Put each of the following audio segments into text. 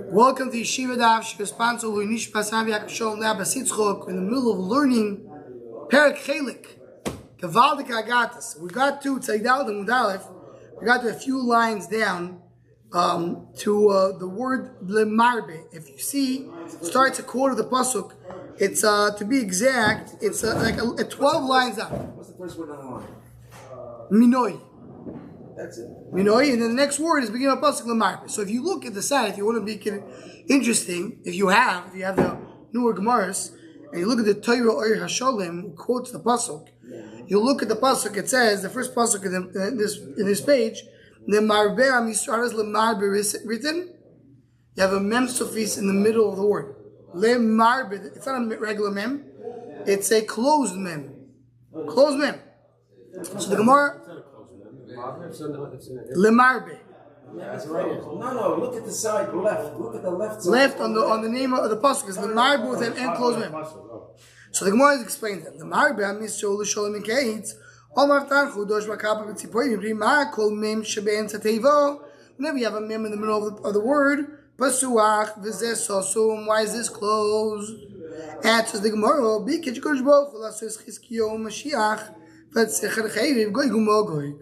Welcome to Yeshiva Daf. Sponsor Luinish Pasavi Akashol Lab Basitzchok in the middle of learning Perek Chelik. Gavaldik Agatas. We got to Tzaydal and Mudalef. We got to a few lines down to the word Lemarbe. If you see, it starts a quarter of the pasuk. It's to be exact, it's like a 12 lines up. What's the first word on the line? Minoi. That's it. Minoi, and then the next word is beginning of pasuk Lemarbe. So if you look at the side, if you want to make it interesting, if you have the newer Gemaras, and you look at the Torah or Hasholim, who quotes the pasuk, you look at the pasuk. It says the first pasuk in this page, the Marbe Amisrael is Lemarbe written. You have a mem suffix in the middle of the word. Lemarbe. It's not a regular mem. It's a closed mem. Closed mem. So the Gemara. Lemarbe. No, look at the side left. Look at the left side. Left on the name of the pasuk is Lemarbe with an end closed mem. So the Gemara explains that Lemarbe Amisrael Sholem Kates. Whenever you have a mem in the middle of the word, Pasuach v'zeh why is this closed? Answers the Gemara, because Kodesh Baruch Hu lasos Chizkiyahu Mashiach v'tzecher chayriv goy gumogoy.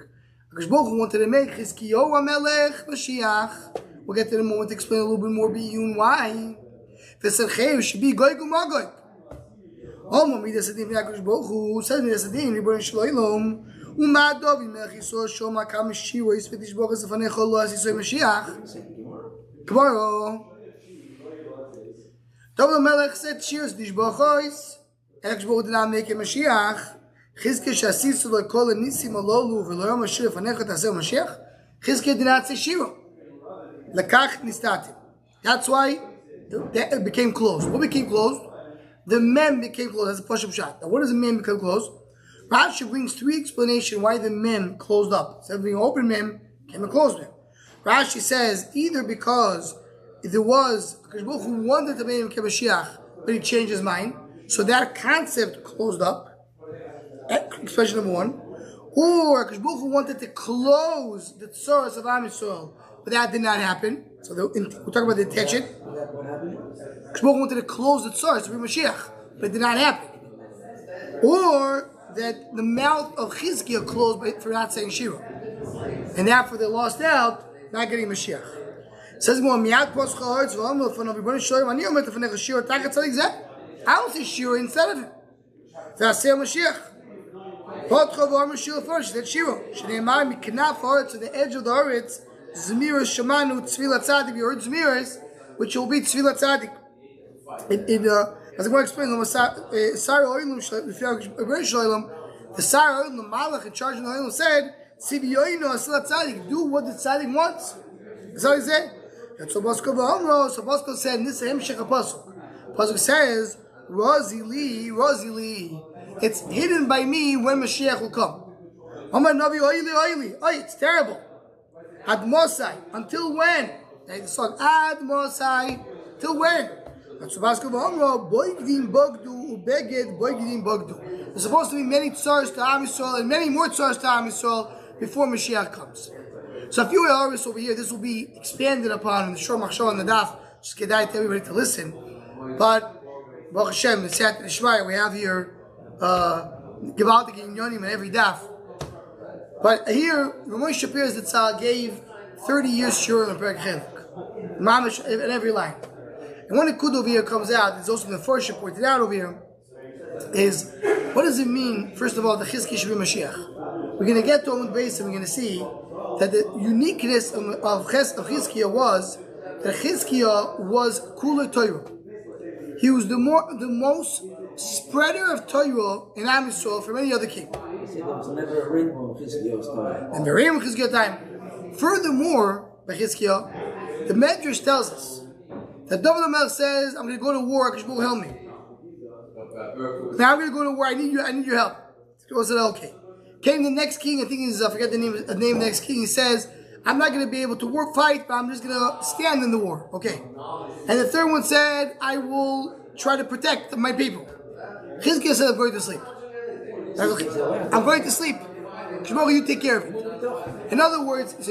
Kodesh Baruch Hu wanted to make Chizkiyahu HaMelech Mashiach. We'll get to the moment to explain a little bit more beyond why. V'tzecher chayriv should be goy gumogoy. Alma midas adin v'yakodesh Baruch Hu says midas adin ribono shel olam u'ma David melech Yisrael shoma kam Yeshiva yisvetish Baruch zefanecha lo asisoy Mashiach. Tomorrow, David Melech said, "Cheers, Dishbochois." Ekshbo did not make a Mashiach. Chizkiah shasisu lo kol nisim alolu v'lo yom Mashiach fanecha taseh Mashiach. Chizkiah did not say Shiro. Lekach nistatim. That's why it became closed. What became closed? The mem became closed. That's a push-up shot. Now, what does the mem become closed? Rashi brings three explanations why the mem closed up. Instead of being open mem, became a closed mem. Rashi says either because there was Kodesh Baruch Hu wanted to make him Mashiach, but he changed his mind, so that concept closed up. Expression number one, or Kodesh Baruch Hu wanted to close the tzoros of Am Yisrael, but that did not happen. So we're talking about the intention. What happened? Kodesh Baruch Hu wanted to close the tzoros of Mashiach, but it did not happen. Or that the mouth of Chizkiah closed for not saying Shira, and therefore they lost out. Not getting Mashiach. Says more Miat Poscha Hearts V'Amel from Rabbi Shoyim Ani Omer Tefnech Shira Takat Tzadik Zeh. I will say Shira instead of it. V'Aseh Mashiach. Potcha V'Amel Shira first. That's Shira. Shneimar Miknaf Haaretz to the edge of the Haaretz. Zmiras Shemanu Tzvilat Tzadik. You heard Zmiras, which will be Tzvilat Tzadik. As I'm going to explain, Sar Oilum Shoyim the Sar Oilum the Malach in charge of the Oilum said. Do what the tzaddik wants. That's all he said. So Bosco said, "This is Hemshech Pasuk." Pasuk says, "Rozi li." It's hidden by me when Mashiach will come. It's terrible. Ad Mosai. Until when? The song Ad Mosai. Till when? There's supposed to be many tzaros to Am Yisrael and many more tzaros to Am Yisrael before Mashiach comes. So a few hours over here, this will be expanded upon in the Shor Machshava and the Daf. Just kedai to everybody to listen. But Baruch Hashem, the Sat and Shmaya, we have here Gevaldik and Yonim in every Daf. But here, Ramon Shapir Zatzal gave 30 years Shur in Perek Chelik. Mamish in every line. And when the Kud over here comes out, it's also the first pointed out over here, is what does it mean, first of all, the Chizkiah should be Mashiach? We're going to get to Amud Beis and we're going to see that the uniqueness of Chizkiah was that Chizkiah was Kula Torah. He was the most spreader of Torah in Am Yisrael from any other king. He said there was never a rainbow in Chizkiah's time. And there in Chizkiah's time. Furthermore, by Chizkiah, the Medrash tells us that David HaMelech says, "I'm going to go to war. Kodesh Baruch Hu help me. Now I'm going to go to war. I need your help." He said, "Okay." Came the next king. I think I forget the name of the next king. He says, "I'm not going to be able to fight, but I'm just going to stand in the war." Okay. And the third one said, "I will try to protect my people." Chizkiah said, "I'm going to sleep. I'm going to sleep. You take care of it." In other words, the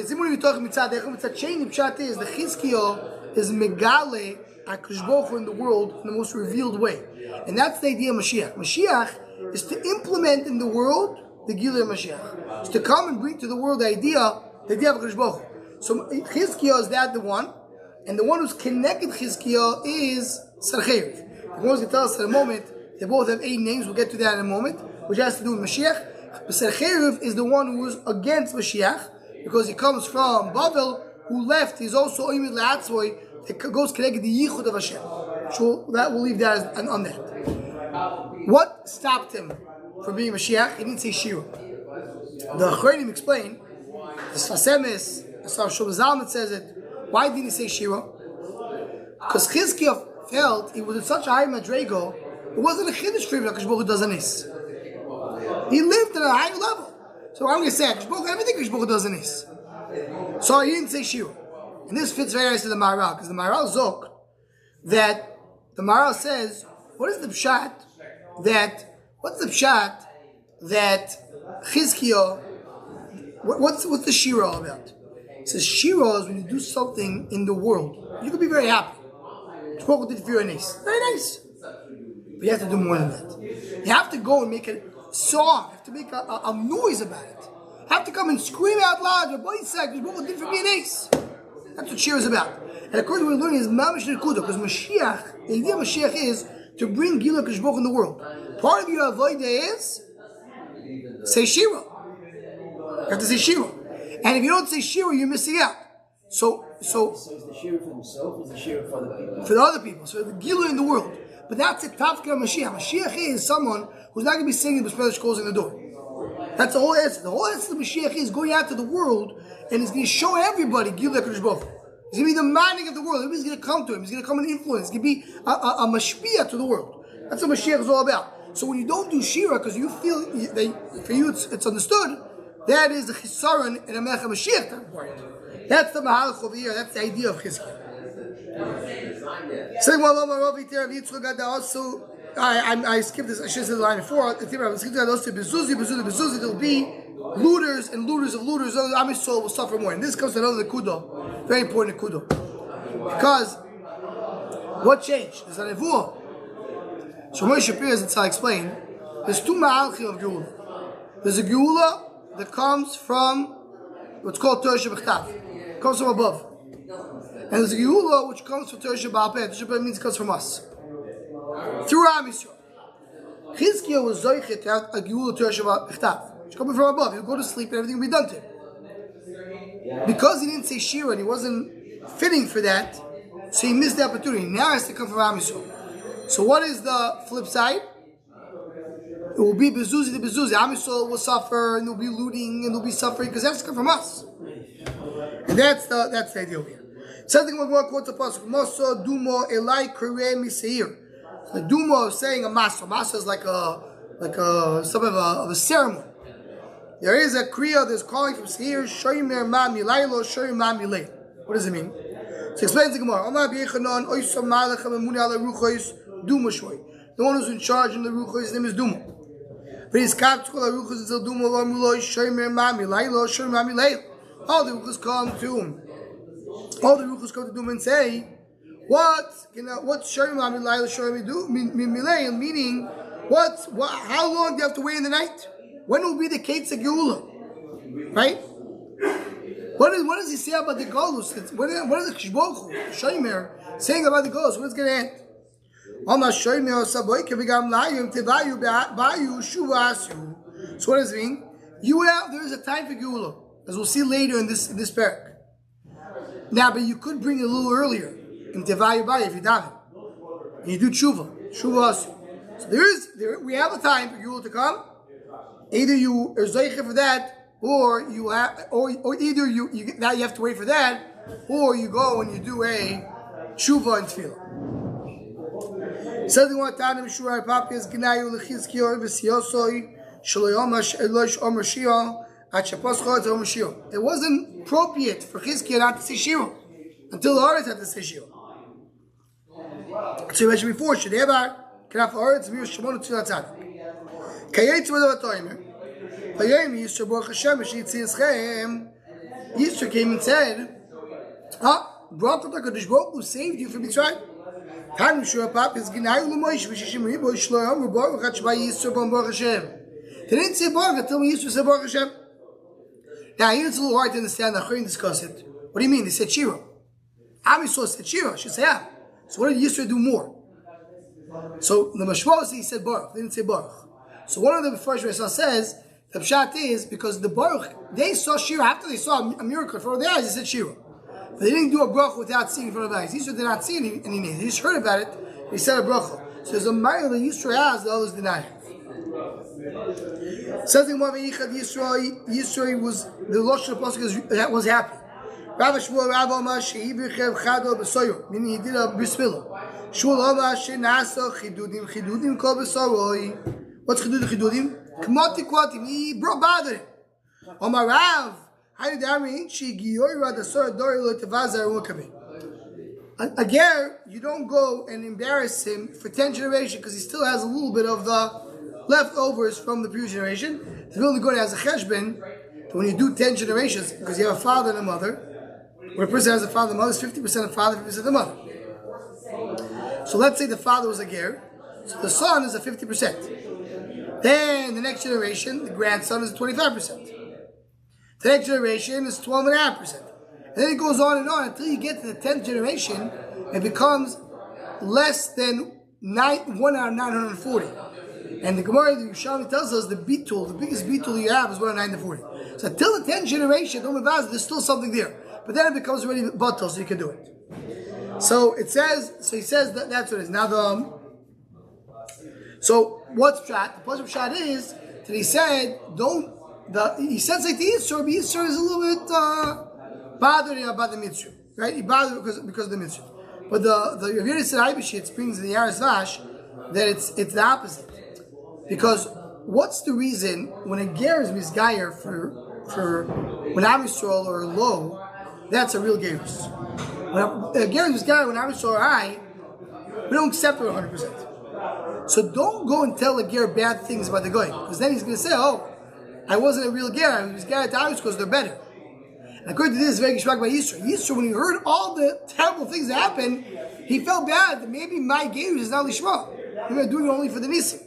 Chizkiah is megale HaKadosh Baruch Hu in the world in the most revealed way. And that's the idea of Mashiach. Mashiach is to implement in the world the Gilui of Mashiach. It's to come and bring to the world the idea of HaKadosh Baruch Hu. So Yechezkel is that the one, and the one who's connected Yechezkel is Sanhedrin. The one's going to tell us in a moment, they both have 8 names, we'll get to that in a moment, which has to do with Mashiach. But Sanhedrin is the one who is against Mashiach, because he comes from Babel, who left. He's also Oimid Le'atzvoi, that goes connected the Yichud of Hashem. So we'll leave that on that. What stopped him from being Mashiach? He didn't say Shira. The Achronim explain, the Sfasemis, the Shlomo Zalman says it. Why didn't he say Shira? Because Yechezkel felt he was at such a high madrego, it wasn't a chiddush for him that HaKadosh Baruch Hu does anis. He lived at a higher level. So I'm going to say, HaKadosh Baruch Hu, everything HaKadosh Baruch Hu does anis. So he didn't say Shira. And this fits very nicely to the Maharal, because the Maharal Zok, that the Maharal says, what's the pshat that Yechezkel, what's the Shira all about? It says Shira is when you do something in the world, you can be very happy. Spoke did very nice. Very nice. But you have to do more than that. You have to go and make a song. You have to make a noise about it. You have to come and scream out loud, your boy said, because did for being nice. That's what Shira is about. And according to what we're learning is Mamish Nekuda, because Mashiach, the idea of Mashiach is to bring Gilui HaKadosh Baruch Hu in the world. Part of your avodah is say Shira. You have to say Shira. And if you don't say Shira, you're missing out. So is the Shira for himself, or is the Shira for other people? For the other people. So the Gilui in the world. But that's a tafka of Mashiach. Mashiach is someone who's not going to be singing the B'Spedish closing the door. That's the whole answer. The whole answer to Mashiach is going out to the world and he's going to show everybody Gilui HaKadosh Baruch Hu. He's going to be the manning of the world. Everybody's going to come to him. He's going to come and influence. He's going to be a mashpia to the world. That's what Mashiach is all about. So when you don't do Shira, because you feel, for you it's understood, that is the Chisaron in a Melech HaMashiach part. That's the Mahalach over here. That's the idea of Yechezkel. Also, I skipped this. I should have said the line before. There'll be looters and looters of looters. Am Yisrael will suffer more. And this comes to another kudo, very important kudo, because what changed? There's a nevuah. So Moshe Shapiro, as I'll explain, there's 2 ma'alchim of geula. There's a geula that comes from what's called Torah Shebechtav. It comes from above. And there's a geula which comes from Torah Sheba'al Peh. Torah Sheba'al means it comes from us. Through Am Yisrael. Yechezkel was zoichet to have a geula Torah Shebechtav. It's coming from above. He'll go to sleep and everything will be done to him. Because he didn't say Shira and he wasn't fitting for that, so he missed the opportunity. Now it has to come from Am Yisrael. So what is the flip side? It will be bezuzi the bezuzi. Am Yisrael will suffer and they'll be looting and they'll be suffering because that's come from us. And that's the idea here. Something we're going to quote the pasuk. Maso dumo elai kure miseir. The dumo is saying a maso. Maso is like a some of a ceremony. There is a kriya that's calling from seir. Shoymer ma milaylo shoymer ma milay. What does it mean? So explains the Gemara. Omar b'yechanon oisam malach hamemuni ala ruchos dumo shoy. The one who's in charge in the ruchos, his name is Dumo. But his kaf tzkol ruchos is Dumo lo muloy shoymer ma milaylo shoymer ma milay. All the ruchos come to him. All the ruchos come to Dumo and say, what's shoymer ma milaylo shoymer milay? Meaning, how long do you have to wait in the night? When will be the Kates of Geula? Right? What does he say about the Golus? What is the Kishbochu, Shomer, saying about the Golus? What's going to end? So what does it mean? There is a time for Geula, as we'll see later in this parak. Now, but you could bring it a little earlier in Tevayu Bayu if you daven. And you do Tshuva Asu. So we have a time for Geula to come. Either you are zeicha for that, or you have, or either you now you have to wait for that, or you go and you do a tshuva and tefillah. Something one time in Shura Papi is Gnayu Lechizkior v'Siyosoi Shaloyom Elosh Omer Shio at Shapos Chod Omer Shio. It wasn't appropriate for Chizkior not to say Shio until the Haaretz had to say Shio. So you mentioned before, Shedevar Kanaf Haaretz Mir Shemon Tzilat Tzad. Kayetz V'Davat Toimer. Vayayim Yisro Baruch Hashem V'Shitzi Yischem. Yisro came and said, Baruch HaKadosh Baruch Hu saved you from Mitzrayim. Time Shua Pap is Ginayu L'Moish V'Shishim Ribo Shloim Baruch HaShvay Yisro Baruch Hashem. They didn't say Baruch until we Yisro said Baruch Hashem. Now here it's a little hard to understand. I'll discuss it. What do you mean? They said Shira. Am Yisrael said Shira. She said yeah. So what did Yisro do more? So the Mashmos he said Baruch. They didn't say Baruch. So one of the first Rishon says the pshat is because the Baruch they saw Shira after they saw a miracle in front of their eyes. They said Shira. But they didn't do a bracha without seeing in front of their eyes. Yisro did not see any names. He just heard about it. He said a bracha. So there's a mile that Yisro has, the others deny it. Says in one Yisro was the Lashon of Pasuk was happy. Rabbi Shmuel Rav Omar she'ibirchev chado b'soyor, meaning he did a bris milah. Shmuel Omar she'nasa chidudim kol b'soroi. What's chidudim? Kmoti kvatim. He brought bothered him. Omar Rav. A ger, you don't go and embarrass him for 10 generations because he still has a little bit of the leftovers from the previous generation. If you only go as a cheshbon, when you do 10 generations, because you have a father and a mother, when a person has a father and a mother, it's 50% of father, 50% of the mother. So let's say the father was a ger, so the son is a 50%. Then the next generation, the grandson is 25%. The next generation is 12.5%. And then it goes on until you get to the 10th generation, it becomes less than 1 out of 940. And the Gemara, the Yerushalmi tells us the bitul, the biggest bitul you have is 1 out of 940. So until the 10th generation, there's still something there. But then it becomes already batal, so you can do it. So he says that's what it is. Now so what's pshat? The plus pshat is that he said, he says like the Yisro, but Yisro is a little bit bothered about the mitzvah, right? He bothered because of the mitzvah. But the Rav Yonah Eibeshitz brings in the Yaris Vash that it's the opposite. Because what's the reason when a ger is misgayer for when Am Yisrael are low, that's a real gerus. When a ger is misgayer when Am Yisrael are high, we don't accept it 100%. So don't go and tell a ger bad things about the goy, because then he's going to say, oh, I wasn't a real ger, I was ger to Am because they're better. And according to this, very geschmack by Yisro. Yisro, when he heard all the terrible things that happened, he felt bad that maybe my gerus is not lishma. Maybe I'm doing it only for the nisim.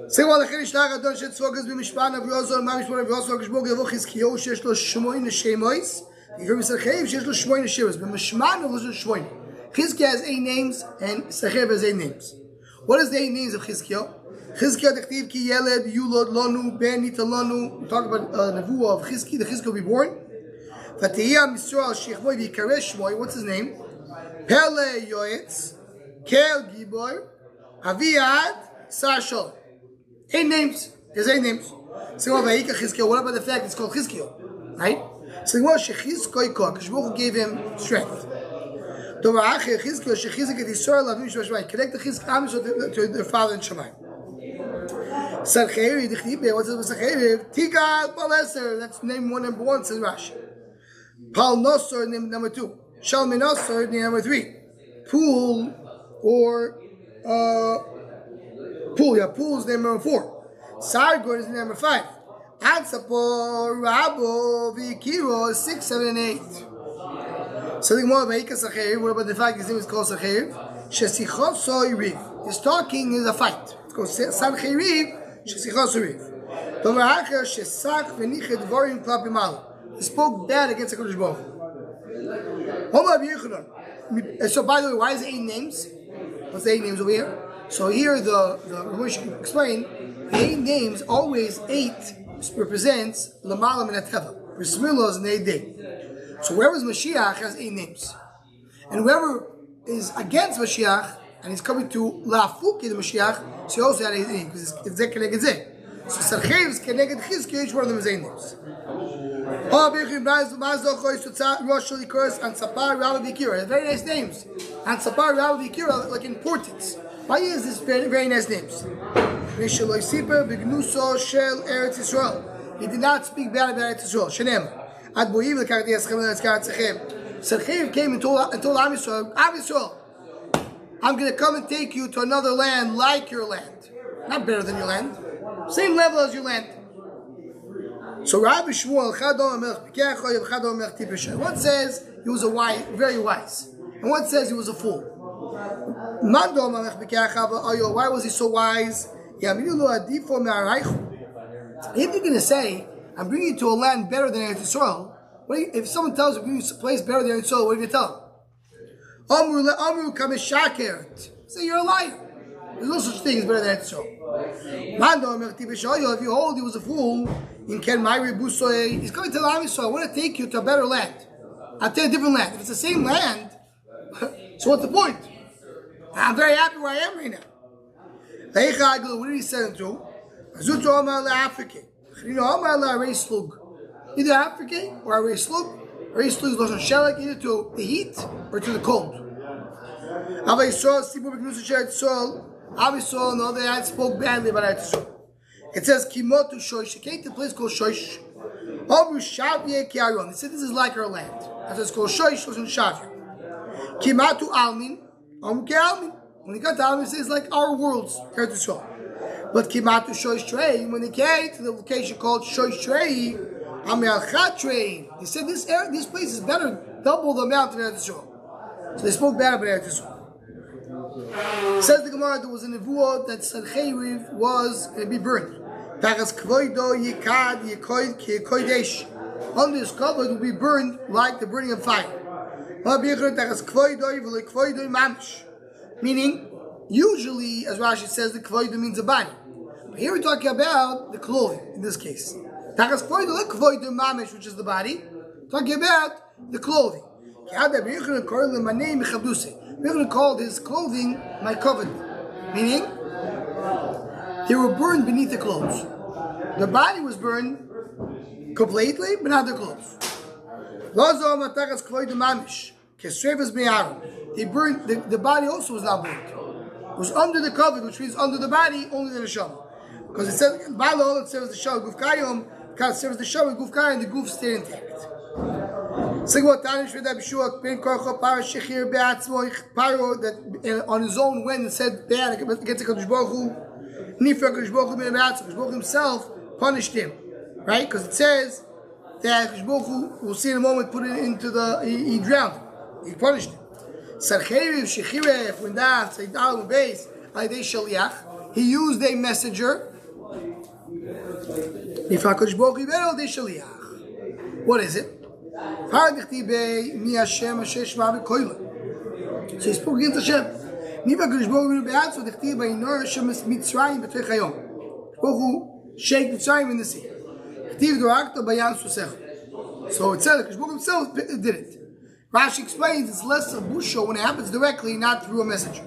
Say what the Chirish Lag Adon Shet Tzvokas b'Mishpan of Yozor Ma'Mishpan of Yozor Kishbog Yevo Chizkiyo sheyesh lo shmoin shemois. You hear me say Chayiv sheyesh lo shmoin shemois. B'Mishpan of Yozor shmoin. Chizkiyo has 8 names and Sachev has 8 names. What is the 8 names of Chizkiyo? Chizkiyo Dechtiv Ki Yeled Yulod Lonu Ben Nita Lonu. We talk about Nevuah of Chizkiyo. The Chizkiyo will be born. Vatiyah Misrael Sheichmoy V'Yikaresh Shmoy. What's his name? Pele Yoetz Kel Gibor Aviad Sar Shalom. 8 names. There's 8 names. So what about the fact it's called Chizkiyo? Right? So what Shechizkiyo gave him strength. Connect the Chizkiyo to their father in Shemai. Sanhedrin, what's it with Sanhedrin? Tigal Paleser, that's name number 1, says Rashi. Pal Nosor, name number 2. Shalmin Nosor, name number 3. Pool is name number 4. Sargor is number 5. Ansapor, Rabo, Vikiro is 6, 7, and 8. Something more about Yechezkel. What about the fact his name is called Sanhedrin? Shesichosoi Riv. His talking is a fight. It's called Sanhedrin, Shesichosoi Riv. Tovahacher Shesach Venichet Vorim Klapimal. He spoke bad against the Kodesh Baruch. So by the way, why is it 8 names? What's the 8 names over here? So here the Ramesh can explain, the 8 names, always 8 represents Lamalam and Ateva. Bismillah is an 8 day. So whoever's Mashiach has 8 names. And whoever is against Mashiach, and he's coming to La'afuki the Mashiach, so he also had 8 names, because it's Zeh Keneged Zeh. So Sarchev is Keneged Chizkiyo, each one of them is 8 names. Very nice names. And Sapar Rabbi Vikira, like importance. Why is this very, very nice names? He did not speak bad about Eretz Yisrael. Shenem. Sarchev came and told Am Yisrael, I'm going to come and take you to another land like your land. Not better than your land. Same level as your land. So Rabbi Shmuel, one says he was very wise. And one says he was a fool. Why was he so wise? If you're going to say, I'm bringing you to a land better than Eretz Yisrael, if someone tells you, I'm bringing you to a place better than Eretz Yisrael, what do you tell them? Say you're a liar. There's no such thing as better than Eretz Yisrael. If you hold he was a fool, he's coming to the Am Yisrael, I want to take you to a better land. I'll tell you a different land. If it's the same land, so what's the point? I'm very happy where I am right now. What did he send him to? Either African or a slug. A slug is losing shelek either to the heat or to the cold. Obviously, on the other hand, spoke badly about Eretz Yisrael. It says, Kimotu Shoish. It came to a place called Shoish. They said this is like our land. That's it's called Shoish, was in Shavia. Kimatu Almin. When he got to Almin, it says like our worlds, Eretz Yisrael. But Kimatu Shoish Trei, when they came to the location called Shoish Trei, Amel Chatrei, they said this place is better, double the amount of Eretz Yisrael. So they spoke bad about Eretz Yisrael. Says the Gemara, there was a nevuah that Sanhedrin was going to be burned. Under his cover will be burned like the burning of fire. Meaning, usually, as Rashi says, the kvoido means a body. But here we're talking about the clothing, in this case. Which is the body. Talking about the clothing. We're going to call his clothing my covenant. Meaning, they were burned beneath the clothes. The body was burned completely, but not the clothes. They burned, the body also was not burned. It was under the covenant, which means under the body, only the neshama. Because it says, Balo, it serves the shah, guf kayom, it serves the shah, guf kayom, and the guf stayed intact. Paro that on his own went and said bad against HaKadosh Baruch Hu. HaKadosh Baruch Hu himself punished him, right? Because it says that HaKadosh Baruch Hu, we'll see in a moment, put it into he drowned him. He punished him. He used a messenger. What is it? So he spoke against Hashem. Shake the time in the sea. So it said that Baruch himself did it. Rashi explains it's less a busha when it happens directly, not through a messenger.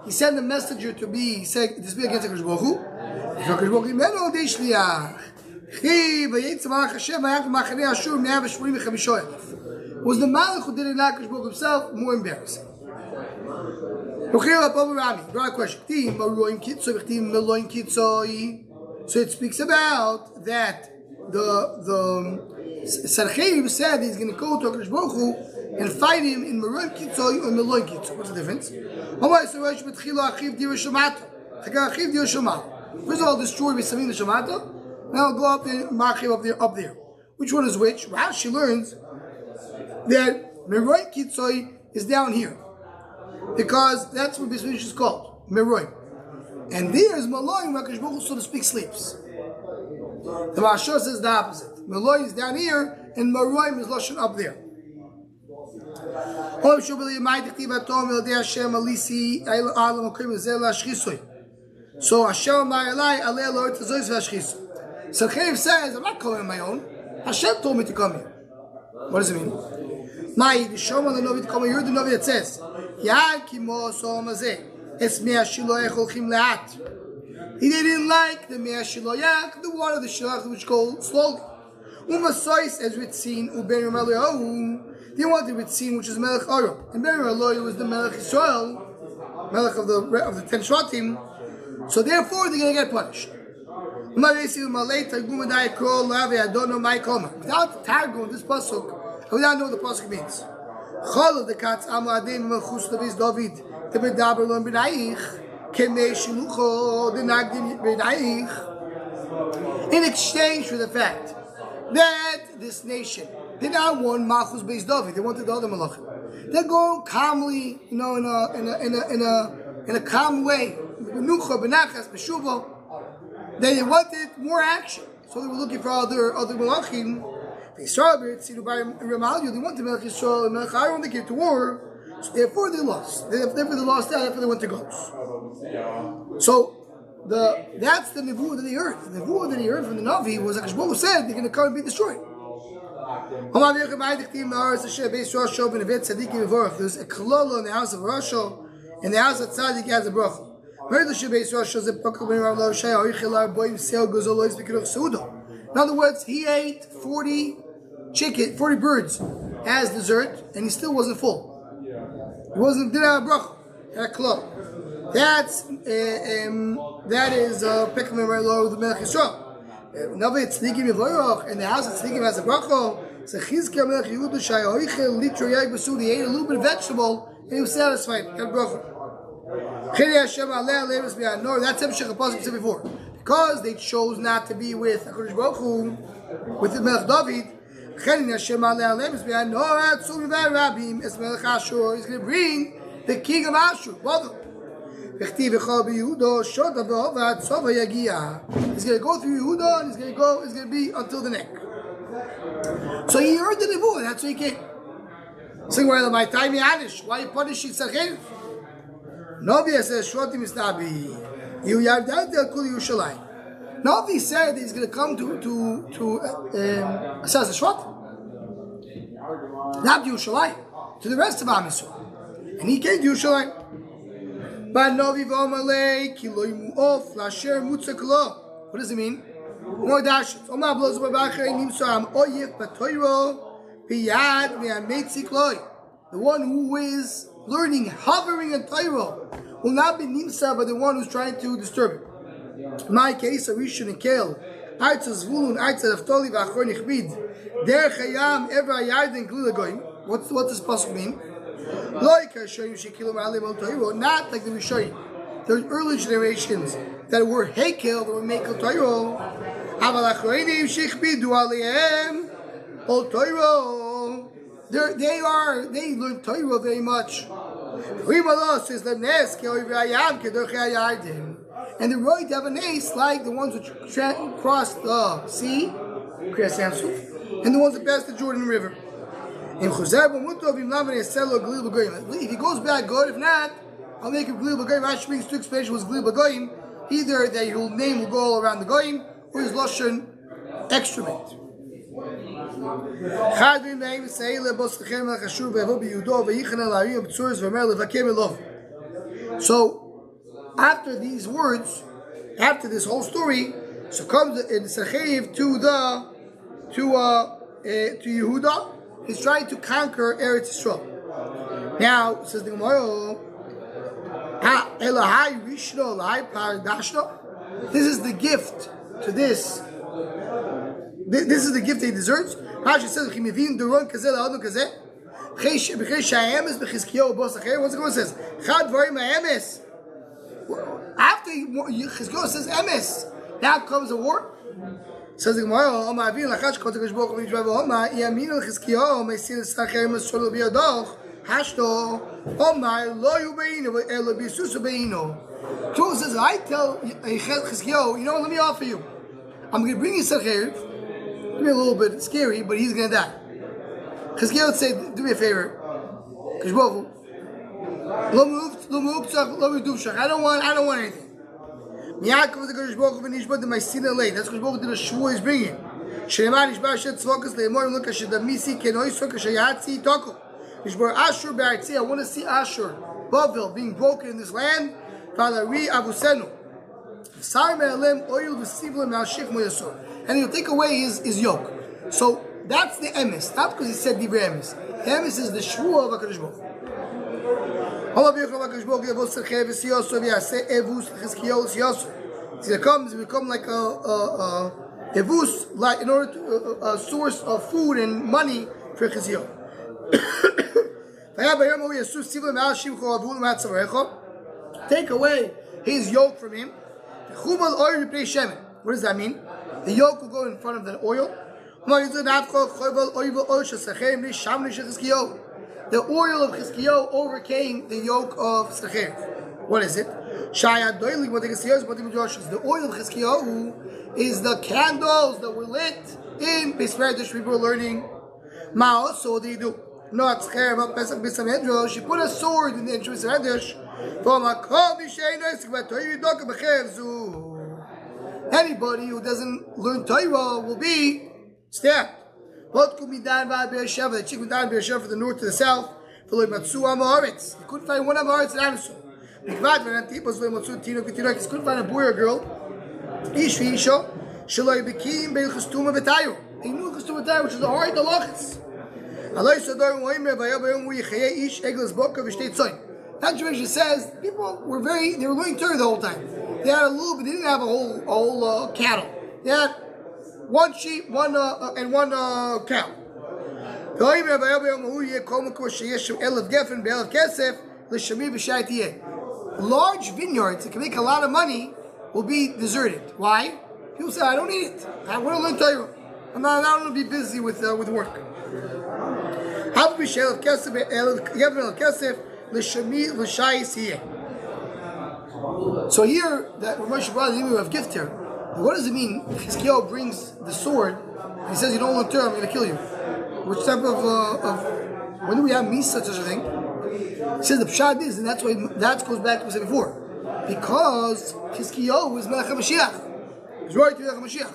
He sent a messenger to speak against HaKadosh Baruch Hu. Was the Malach who did it not HaKadosh Baruch himself more embarrassing? Question. So it speaks about that the Sanhedrin said he's going to go to HaKadosh Baruch Hu and fight him in Meroim Kitzoi or Meloim Kitzoi. What's the difference? First of all, destroy B'Samim the Shemata, and I'll go up there, Machiv up there. Which one is which? Rashi learns that Meroim Kitzoi is down here, because that's what B'Samim is called, Meroim. And there's Meloim, where HaKadosh Baruch Hu, so to speak, sleeps. The Mashor says the opposite. Meloim is down here, and Meroim is Lashon up there. So Hashem So Chayiv says, I'm not coming on my own. Hashem told me to come here. What does it mean? You're the Novi that says, he didn't like the Mea Shiloyach, the water of the Shilach, which goes slowly. As we've seen, they wanted with scene which is Melech Aram. And Ben Eloy was the Melech Israel, Melech of the 10 Shvatim. So therefore they're going to get punished. Without the Targum, this pasuk, we don't know what the pasuk means. In exchange for the fact that this nation did not want Malchus Beis David. They wanted the other Malachim. They're going calmly, in a calm way. They wanted more action, so they were looking for other Malachim. They saw it. They wanted Melech Yisrael and Melech Aaron. They came to war, so therefore they lost. Therefore they lost out. Therefore they went to Golos. So that's the nevuah that they heard. The nevuah that they heard from the Navi was like Baruch said they're going to come and be destroyed. There's a kololo in the house of Rasha, and the house of Tzaddik has a bracha. In other words, he ate 40 birds as dessert, and he still wasn't full. He didn't have a bracha, had a klal. That is Pekman right low with the Melech Yisrael. Navi Tzadikim Yevoyach, and the house of Tzadikim has a bracha. So Yechezkel Melech Yehuda Shayoichel Litro Yag Basud. He ate a little bit of vegetable and he was satisfied. Had a bracha. That's Hemshech Pasuk said before. Because they chose not to be with HaKadosh Baruch Hu, with the Melech David. He's going to bring the king of Ashur. He's going to go through Yehuda and it's going to be until the neck. So he heard the nevuah, that's why he came. Saying, well, my time Anish, why are you punishing Sanhedrin? Navi says, Shrotim Istabi. You Yardat Del Kuli Yushalayim. Navi said he's going to come to Asas Shvat. Not Yushalayim, to the rest of Am Yisrael. And he came to Yushalayim. But Navi V'Amalei Kiloimu Of Lasher Mutzaklo. What does it mean? More dashes. Omar blows over Bachar Nimso Am Oyef Batoiro Piyad Me'ametzik Loi. The one who is learning, hovering in Torah, will not be Nimsa by the one who's trying to disturb it. In my case, Arishon and Kel, Aitz Zvulun, Aitz Naftali V'Achor Nichbid, Der Chayam Ever Ayarden Glila Goyim. What does this pasuk mean? Not like the Rishonim. There's early generations that were Hekel, that were Mekel Torah. Aval Achroinim Shechbidu Aleim Ol Torah. They learn Torah very much. And the Roy have an ace like the ones which crossed the sea, and the ones that passed the Jordan River. If he goes back, good. If not, I'll make him Glil B'Goyim. Rashi brings two explanations was Glil B'Goyim. Either that your name will go all around the Goyim, or his Lashon excrement. So, after these words, after this whole story, so comes the Sachev to Yehuda. He's trying to conquer Eretz Yisrael. Now, says the Gemara, this is the gift to this. This is the gift he deserves. Rashi says, what's the Gemara says? After Yechezkel says emes, now comes a war. Says the Gemara, Joe says, I tell Yechezkel, you know what, let me offer you. I'm going to bring you Sanhedrin. It's be a little bit scary, but he's going to die. Yechezkel would say, do me a favor. I don't want anything. That's what Kodesh Baruch Hu did a shvuah he's bringing. I want to see Ashur, Bavel, being broken in this land. And he'll take away his yoke. So that's the emes, not because he said the emes. The emes is the shvuah of Kodesh Baruch Hu. It become like a evus, like in order to a source of food and money for Chizkiyahu. Take away his yoke from him. What does that mean? The yoke will go in front of the oil. The oil of Chizkiyahu overcame the yoke of Sanhedrin. What is it? The oil of Yechezkel is the candles that were lit in Beis Medrash. People were learning. So what did he do? She put a sword in the entrance of Medrash. Anybody who doesn't learn Torah will be stabbed. What could be done by Yeshiva? The chick went down by Yeshiva from the north to the south. He couldn't find one Amaretz in Amazon. He couldn't find a boy or a girl. He knew Chestuma B'tayu, which is the hard halachas. That tradition says people were they were learning Torah the whole time. They had a little bit, they didn't have a whole cattle. They had one sheep, and one cow. Large vineyards that can make a lot of money will be deserted. Why? People say, I don't need it. I want to learn Torah. I don't want to be busy with work. So here, that Ramesh brought the image of gift here. What does it mean? Yechezkel brings the sword. And he says, "You don't learn Torah, I'm going to kill you." Which type of when do we have such a thing? He says the pshat is, and that's why that goes back to what we said before, because Yechezkel is Melech HaMashiach. He's right to Melech HaMashiach.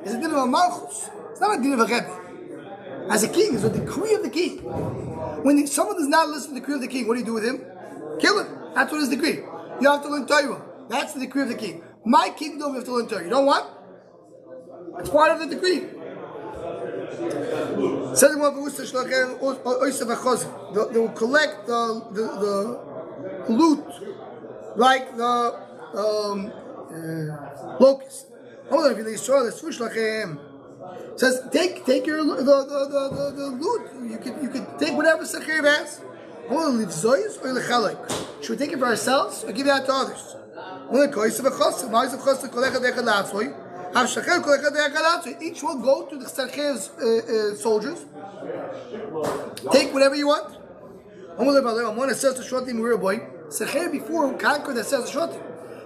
It's a din of a malchus. It's not a din of a rebbe. As a king, it's a decree of the king. When someone does not listen to the decree of the king, what do you do with him? Kill him. That's what his decree. You have to learn Torah. That's the decree of the king. My kingdom, you have to learn Torah. You know what? It's part of the decree. They will collect the loot like the locust. Says take your the loot. You could take whatever Sanhedrin has. Should we take it for ourselves or give it out to others? Each will go to the Sanhedrin's soldiers. Take whatever you want. Says to Shotim, we're a boy. Sanhedrin before conquered that says to Shotim.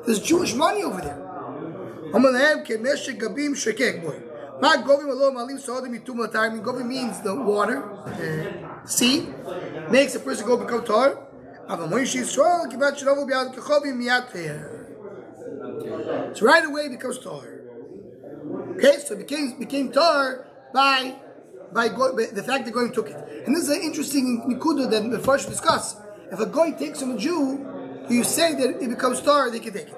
There's Jewish money over there. Govim means the water, sea, makes a person go become tar. So right away it becomes tar. Okay, so it became tar by the fact that Goyim took it. And this is an interesting nikuda that the first discuss. If a Goy takes from a Jew, you say that it becomes tar, they can take it.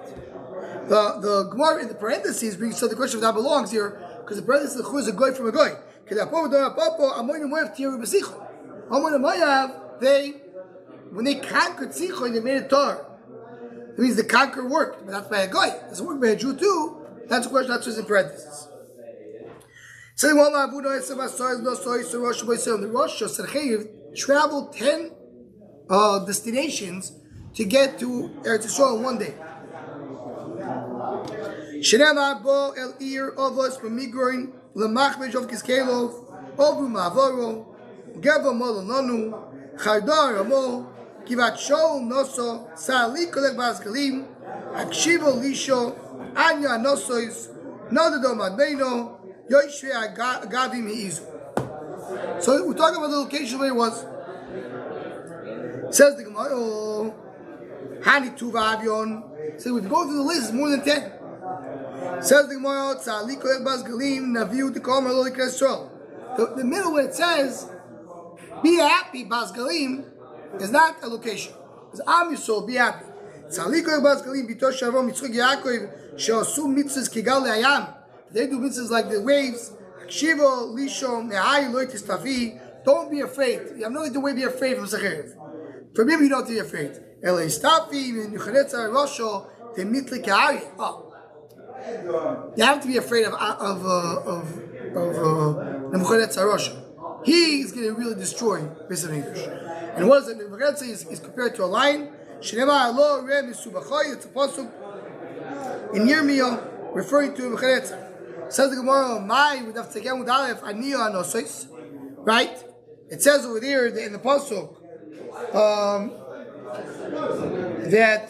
The Gemara in the parentheses brings up the question of that belongs here, because the parentheses is a Goy from a Goy. When they conquered Tzichon, they made it tar. It means the conquer worked, but that's by a Goy. Does it work by a Jew too? That's a question, that's just in parentheses. The Rosh Hashanah traveled 10 destinations to get to Eretz Yisrael in one day. Shenema bo el ir ovos b'migroin lemachmesh of Kiskelov ovu ma'avoro geva molononu chardar amo kivat shol noso sali kolek ba'azgalim akshivo lisho anya nosois nodado madmeino yoshve agavim heizu. So we're talking about the location where it was. Says the Gemara, Hani Tuva Avion. So if we go through the list, it's more than 10. Says the Gemara, the middle where it says, be happy, Bas Galim, is not a location. It's Am Yisrael, be happy. They do mitzvahs like the waves. Don't be afraid. You have no need to be afraid from Sanhedrin. From him, you don't have to be afraid. You have to be afraid of Nebuchadnezzar Rosh. He is going to really destroy Beis Hamikdash. And what is it? Nebuchadnezzar is compared to a lion. It's a pasuk in Yirmiyah referring to Nebuchadnezzar. Says the Gemara, "My with Aftzegem with Aleph Aniya Anosos." Right? It says over there in the pasuk that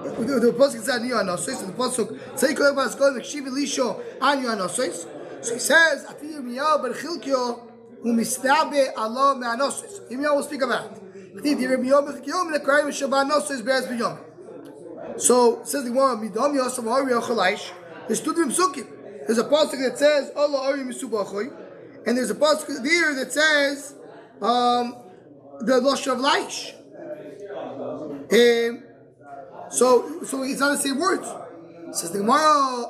the pasuk says Aniya Anosos. The pasuk says Koyabas Goy Mekshiv Elisho Aniya Anosos. So he says Ati Yirmiyahu Bar Chilkio Umistabe Allah Me'anosos. Yirmiyahu will speak about it. Ati Yirmiyahu Bar Chilkio Me'Nekrayim Shabbat Anosos Be'ez B'Yom. So says the Gemara, Midam Yosef Ari Yochalaish. There's two psukim. There's a pasuk that says Allah Ari Misubachoi, and there's a pasuk there that says the Lashon of Laish. So it's not the same words. Says the Gemara,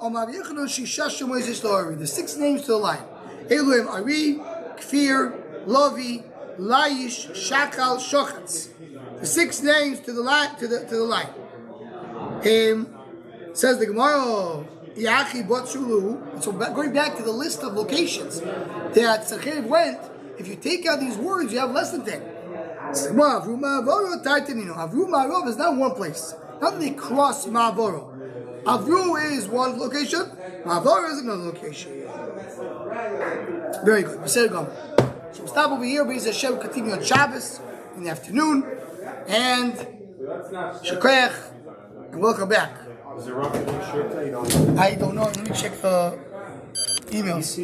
there's 6 names to the line. Elohim Ari, Kfir, Lovi, Laish, Shakal, Shochatz. The 6 names to the line. To the line. Says the Gemara, Yachi Botsulu. So going back to the list of locations that Sanhedrin went, if you take out these words, you have less than 10. Avru Ma'arov is not one place. How do they cross Ma'avoro? Avru is one location, Ma'avoro is another location. Very good. So we'll stop over here. B'ez Hashem, continue on Shabbos in the afternoon, and Shekreach, and welcome back. Is it rocket shirt? I don't know. Let me check the emails.